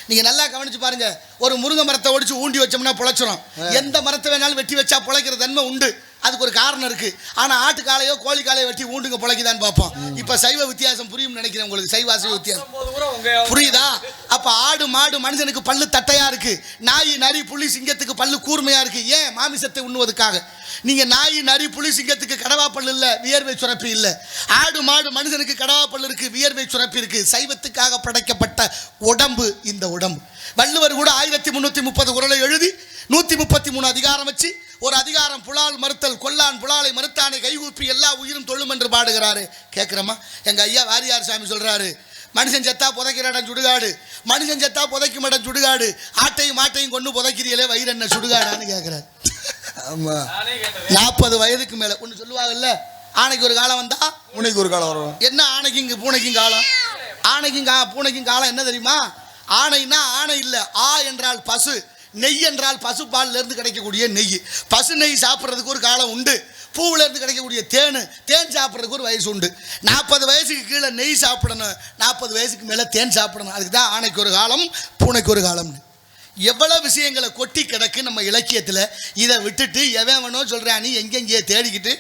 நீங்கள் நல்லா கவனிச்சு பாருங்க. ஒரு முருங்கை மரத்தை ஒடிச்சு ஊண்டி வச்சோம்னா பொழைச்சிரும். எந்த மரத்தை வேணாலும் வெட்டி வச்சா பொழைக்கிற தன்மை உண்டு. அதுக்கு ஒரு காரணம் இருக்கு. ஆனால் ஆட்டுக்காலையோ கோழிக்காலையோ வெட்டி ஊண்டுங்க பொழைக்குதான்னு பார்ப்போம். இப்போ சைவ வித்தியாசம் புரியும் நினைக்கிறேன் உங்களுக்கு. சைவ அசைவ வித்தியாசம் புரியுதா? அப்போ ஆடு மாடு மனுஷனுக்கு பல்லு தட்டையா இருக்கு. நாய் நரி புலி சிங்கத்துக்கு பல்லு கூர்மையா இருக்கு. ஏன்? மாமிசத்தை உண்ணுவதற்காக. நீங்க நாய் நரி புலி சிங்கத்துக்கு கடவா பல்லு இல்ல, வியர்வை சுரப்பி இல்ல. ஆடு மாடு மனுஷனுக்கு கடவா பல்லு இருக்கு, வியர்வை சுரப்பி இருக்கு. சைவத்துக்காக படைக்கப்பட்ட உடம்பு இந்த உடம்பு. வள்ளுவர் கூட 1330 குறளை எழுதி 133 அதிகாரம் வச்சு ஒரு அதிகாரம் புலால் மறுத்தல் கொல்லான் புலாலை மறுத்தானை கைகூப்பி எல்லா உயிரும் தொழும் என்று பாடுகிறாரு. கேட்கிறோமா? எங்க ஐயா வாரியார் சாமி சொல்றாரு, மனுஷன் செத்தா புதைக்கிற இடம் சுடுகாடு, மனுஷன் செத்தா புதைக்கும் இடம் சுடுகாடு, ஆட்டையும் மாட்டையும் கொண்டு புதைக்கிறீங்களே வயிறு என்ன சுடுகாடான்னு கேட்கிறாரு. ஆமா, 40 வயதுக்கு மேல ஒன்று சொல்லுவாங்கல்ல, ஆணைக்கு ஒரு காலம் வந்தா பூனைக்கு ஒரு காலம் வரும். என்ன ஆணைக்கு இங்க பூனைக்கும் காலம்? ஆணைக்கும் பூனைக்கும் காலம் என்ன தெரியுமா? ஆணைனா ஆணை இல்லை, ஆ என்றால் பசு, நெய் என்றால் பசு பால்ல இருந்து கிடைக்கக்கூடிய நெய். பசு நெய் சாப்பிட்றதுக்கு ஒரு காலம் உண்டு. பூவுல இருந்து கிடைக்கக்கூடிய தேன் சாப்பிட்றதுக்கு ஒரு வயசு உண்டு. 40 வயசுக்கு கீழே நெய் சாப்பிடணும், 40 வயசுக்கு மேலே தேன் சாப்பிடணும். அதுக்கு தான் ஆணைக்கு ஒரு காலம் பூனைக்கு ஒரு காலம்னு. எவ்வளவு விஷயங்களை கொட்டி கிடக்கு நம்ம இலக்கியத்தில். இதை விட்டுட்டு எவன் வேணோ சொல்கிறான், நீ எங்கெங்கேயே தேடிக்கிட்டு